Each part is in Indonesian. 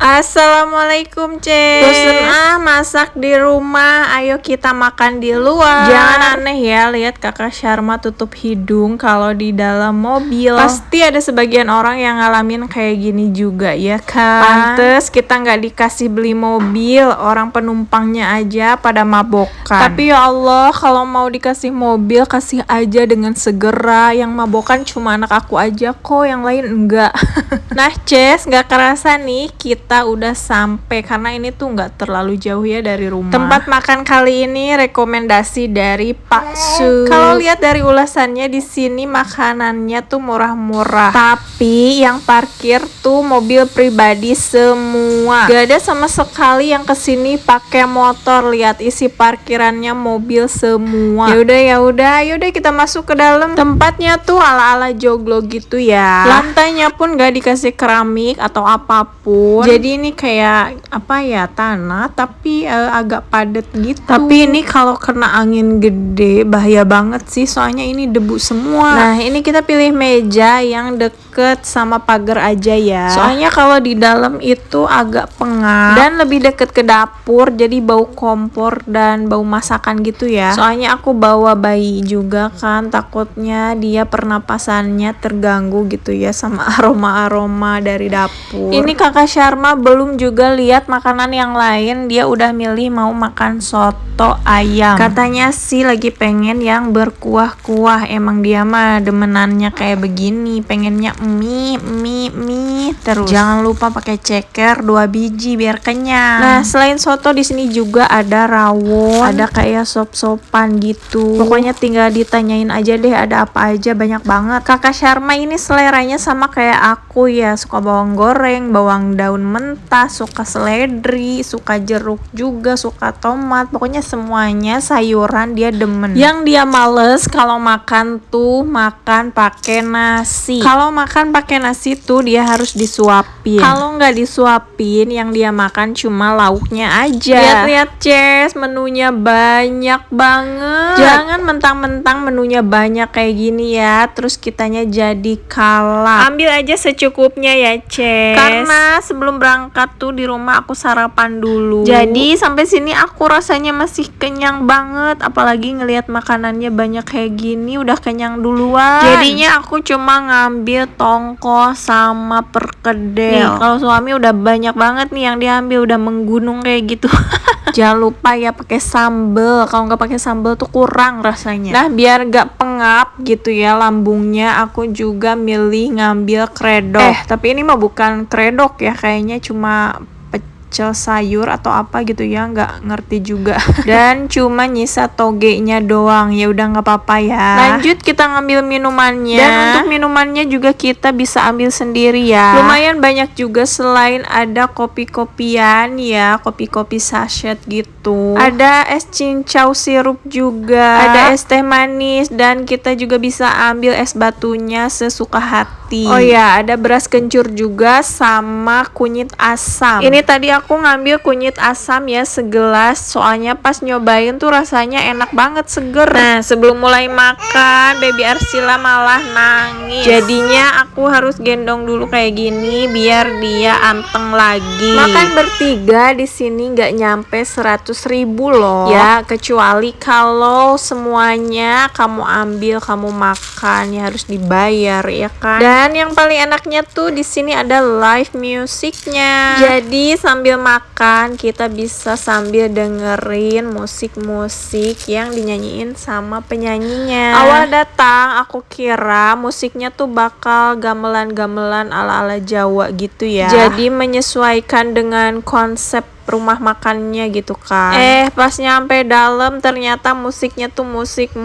Assalamualaikum, Bosen masak di rumah, ayo kita makan di luar. Jangan aneh ya, lihat kakak Sharma tutup hidung kalau di dalam mobil. Pasti ada sebagian orang yang ngalamin kayak gini juga, ya kan? Pantes kita nggak dikasih beli mobil, orang penumpangnya aja pada mabokan. Tapi ya Allah, kalau mau dikasih mobil, kasih aja dengan segera. Yang mabokan cuma anak aku aja kok, yang lain enggak. Nah Ces, nggak kerasa nih kita udah sampai, karena ini tuh nggak terlalu jauh ya dari rumah. Tempat makan kali ini rekomendasi dari Pak Su. Kalau lihat dari ulasannya di sini makanannya tuh murah-murah. Tapi yang parkir tuh mobil pribadi semua. Gak ada sama sekali yang kesini pakai motor. Lihat isi parkirannya mobil semua. Ya udah, ayo deh kita masuk ke dalam. Tempatnya tuh ala-ala joglo gitu ya. Lantainya pun gak dikasih keramik atau apapun. Jadi ini kayak apa ya, tanah tapi agak padat gitu. Tapi ini kalau kena angin gede bahaya banget sih, soalnya ini debu semua. Nah ini kita pilih meja yang deket sama pagar aja ya. Soalnya kalau di dalam itu agak pengap dan lebih deket ke dapur, jadi bau kompor dan bau masakan gitu ya. Soalnya aku bawa bayi juga kan, takutnya dia pernapasannya terganggu gitu ya sama aroma-aroma dari dapur. Ini kakak Sharma belum juga lihat makanan yang lain, dia udah milih mau makan soto ayam. Katanya sih lagi pengen yang berkuah-kuah, emang dia mah demenannya kayak begini, pengennya mie terus. Jangan lupa pakai ceker 2 biji biar kenyang. Nah selain soto di sini juga ada rawon, ada kayak sop-sopan gitu. Pokoknya tinggal ditanyain aja deh ada apa aja, banyak banget. Kakak Sharma ini seleranya sama kayak aku ya, suka bawang goreng, bawang daun mentah, suka seledri, suka jeruk juga, suka tomat, pokoknya semuanya sayuran dia demen. Yang dia males kalau makan tuh makan pakai nasi. Kalau makan pakai nasi tuh dia harus disuapin. Kalau nggak disuapin, yang dia makan cuma lauknya aja. Lihat-lihat Ces, menunya banyak banget. Jangan mentang-mentang menunya banyak kayak gini ya, terus kitanya jadi kalah. Ambil aja secukupnya ya Ces. Karena sebelum berangkat tuh di rumah aku sarapan dulu. Jadi sampai sini aku rasanya masih kenyang banget, apalagi ngelihat makanannya banyak kayak gini udah kenyang duluan. Jadinya aku cuma ngambil tongkol sama perkedel. Nih, kalau suami udah banyak banget nih yang diambil, udah menggunung kayak gitu. Jangan lupa ya pakai sambel. Kalau nggak pakai sambel tuh kurang rasanya. Nah biar gak pengap gitu ya lambungnya, aku juga milih ngambil kredok. Tapi ini mah bukan kredok ya, kayaknya cuma pecel sayur atau apa gitu ya, nggak ngerti juga. Dan cuma nyisa togenya doang, ya udah nggak apa-apa ya. Lanjut kita ngambil minumannya. Dan untuk minumannya juga kita bisa ambil sendiri ya. Lumayan banyak juga, selain ada kopi-kopian ya, kopi-kopi sachet gitu. Ada es cincau sirup juga. Ada es teh manis, dan kita juga bisa ambil es batunya sesuka hati. Oh ya, ada beras kencur juga sama kunyit asam. Ini tadi aku ngambil kunyit asam ya segelas, soalnya pas nyobain tuh rasanya enak banget, seger. Nah sebelum mulai makan Baby Arsila malah nangis. Jadinya aku harus gendong dulu kayak gini biar dia anteng lagi. Makan bertiga di sini nggak nyampe 100.000 loh. Ya kecuali kalau semuanya kamu ambil, kamu makan ya harus dibayar ya kan. Dan yang paling enaknya tuh di sini ada live musiknya. Jadi sambil makan kita bisa sambil dengerin musik-musik yang dinyanyiin sama penyanyinya. Awal datang aku kira musiknya tuh bakal gamelan-gamelan ala-ala Jawa gitu ya. Jadi menyesuaikan dengan konsep rumah makannya gitu kan. Pas nyampe dalam ternyata musiknya tuh musik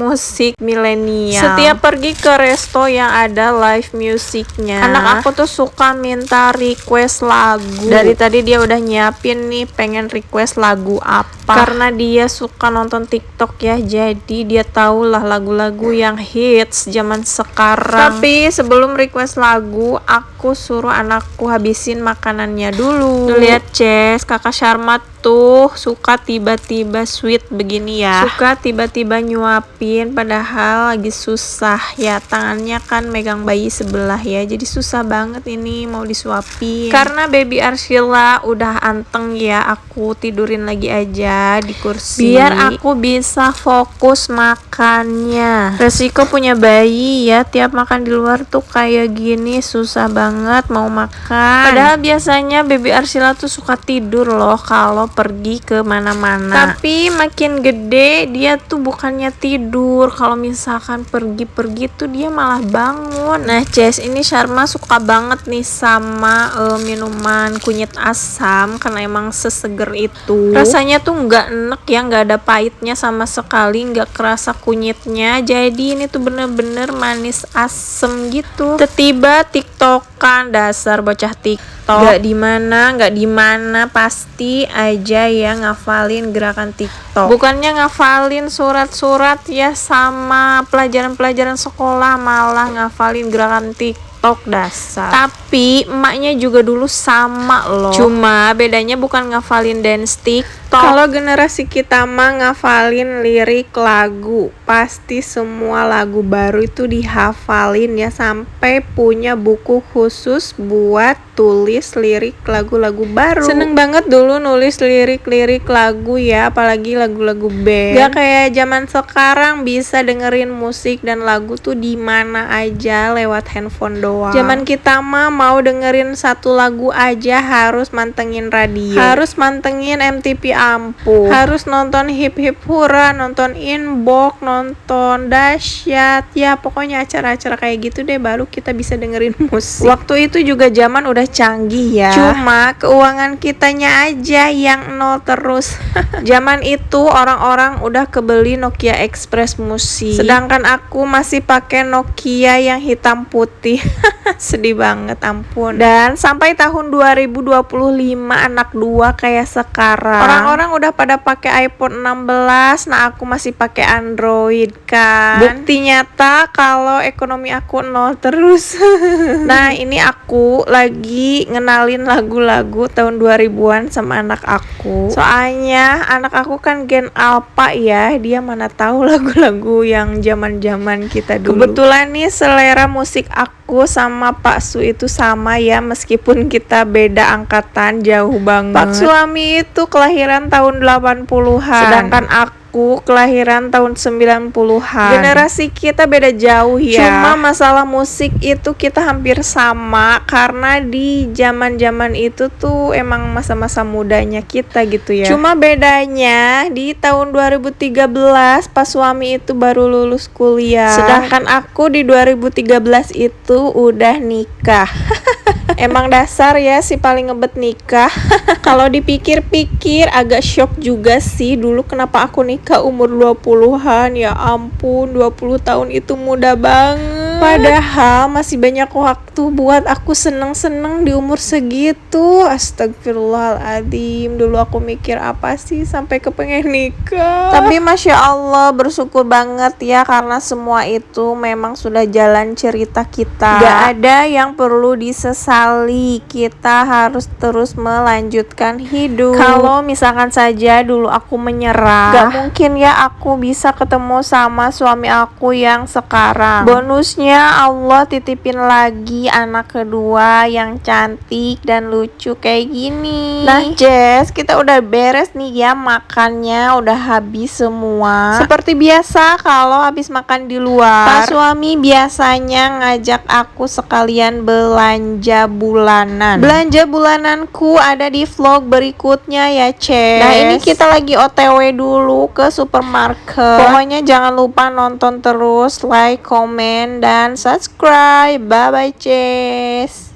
milenial. Setiap pergi ke resto yang ada live musiknya, anak aku tuh suka minta request lagu. Dari tadi dia udah nyiapin nih pengen request lagu apa. Karena dia suka nonton TikTok ya, jadi dia tahulah lagu-lagu yang hits zaman sekarang. Tapi sebelum request lagu, aku suruh anakku habisin makanannya dulu. Lihat Ces, kakak Sharma itu suka tiba-tiba sweet begini ya. Suka tiba-tiba nyuapin padahal lagi susah ya. Tangannya kan megang bayi sebelah ya. Jadi susah banget ini mau disuapin. Karena baby Arshila udah anteng ya, aku tidurin lagi aja di kursi. Biar aku bisa fokus makannya. Resiko punya bayi ya, tiap makan di luar tuh kayak gini susah banget mau makan. Padahal biasanya baby Arshila tuh suka tidur loh kalau pergi ke mana-mana. Tapi makin gede dia tuh bukannya tidur, kalau misalkan pergi-pergi tuh dia malah bangun. Nah Ces, ini Sharma suka banget nih sama minuman kunyit asam karena emang seseger itu. Rasanya tuh nggak enek ya, nggak ada pahitnya sama sekali, nggak kerasa kunyitnya. Jadi ini tuh bener-bener manis asem gitu. Tiba tiktokan dasar bocah tiktok. Nggak di mana pasti aja ya ngafalin gerakan TikTok. Bukannya ngafalin surat-surat ya sama pelajaran-pelajaran sekolah, malah ngafalin gerakan TikTok dasar. Tapi emaknya juga dulu sama loh. Cuma bedanya bukan ngafalin dance TikTok. Kalau generasi kita mah ngafalin lirik lagu. Pasti semua lagu baru itu dihafalin ya, sampai punya buku khusus buat tulis lirik lagu-lagu baru. Seneng banget dulu nulis lirik-lirik lagu ya, apalagi lagu-lagu band. Gak kayak zaman sekarang bisa dengerin musik dan lagu tuh di mana aja lewat handphone doang. Zaman kita mah mau dengerin satu lagu aja harus mantengin radio, harus mantengin MTV Ampuh, harus nonton Hip Hip Hura, nonton Inbox, nonton Dahsyat, ya pokoknya acara-acara kayak gitu deh baru kita bisa dengerin musik. Waktu itu juga zaman udah canggih ya, cuma keuangan kitanya aja yang nol terus. Zaman itu orang-orang udah kebeli Nokia Express Music, sedangkan aku masih pakai Nokia yang hitam putih. Sedih banget, ampun. Dan sampai tahun 2025 anak dua kayak sekarang, orang-orang udah pada pakai iPhone 16, nah aku masih pakai Android kan. Bukti nyata kalau ekonomi aku nol terus. Nah ini aku lagi ngenalin lagu-lagu tahun 2000-an sama anak aku. Soalnya anak aku kan Gen Alpha ya, dia mana tahu lagu-lagu yang zaman-zaman kita dulu. Kebetulan nih selera musik aku sama Pak Su itu sama ya, meskipun kita beda angkatan jauh banget. Pak suami itu kelahiran tahun 80-an, sedangkan aku kelahiran tahun 90-an. Generasi kita beda jauh ya. Cuma masalah musik itu kita hampir sama, karena di zaman-zaman itu tuh emang masa-masa mudanya kita gitu ya. Cuma bedanya di tahun 2013 pas suami itu baru lulus kuliah, sedangkan aku di 2013 itu udah nikah. Emang dasar ya si paling ngebet nikah. Kalau dipikir-pikir agak shock juga sih, dulu kenapa aku nikah umur 20-an. Ya ampun, 20 tahun itu muda banget. Padahal masih banyak waktu buat aku seneng-seneng di umur segitu. Astagfirullahaladzim, dulu aku mikir apa sih sampai kepengen nikah. Tapi Masya Allah bersyukur banget ya, karena semua itu memang sudah jalan cerita kita. Gak ada yang perlu disesali, kita harus terus melanjutkan hidup. Kalau misalkan saja dulu aku menyerah, gak mungkin ya aku bisa ketemu sama suami aku yang sekarang. Bonusnya Allah titipin lagi anak kedua yang cantik dan lucu kayak gini. Nah Jess, kita udah beres nih ya makannya, udah habis semua. Seperti biasa kalau habis makan di luar, Pak suami biasanya ngajak aku sekalian belanja bulanan. Belanja bulananku ada di vlog berikutnya ya Ces. Nah ini kita lagi OTW dulu ke supermarket. Pokoknya jangan lupa nonton terus, like, komen, dan subscribe. Bye bye Ces.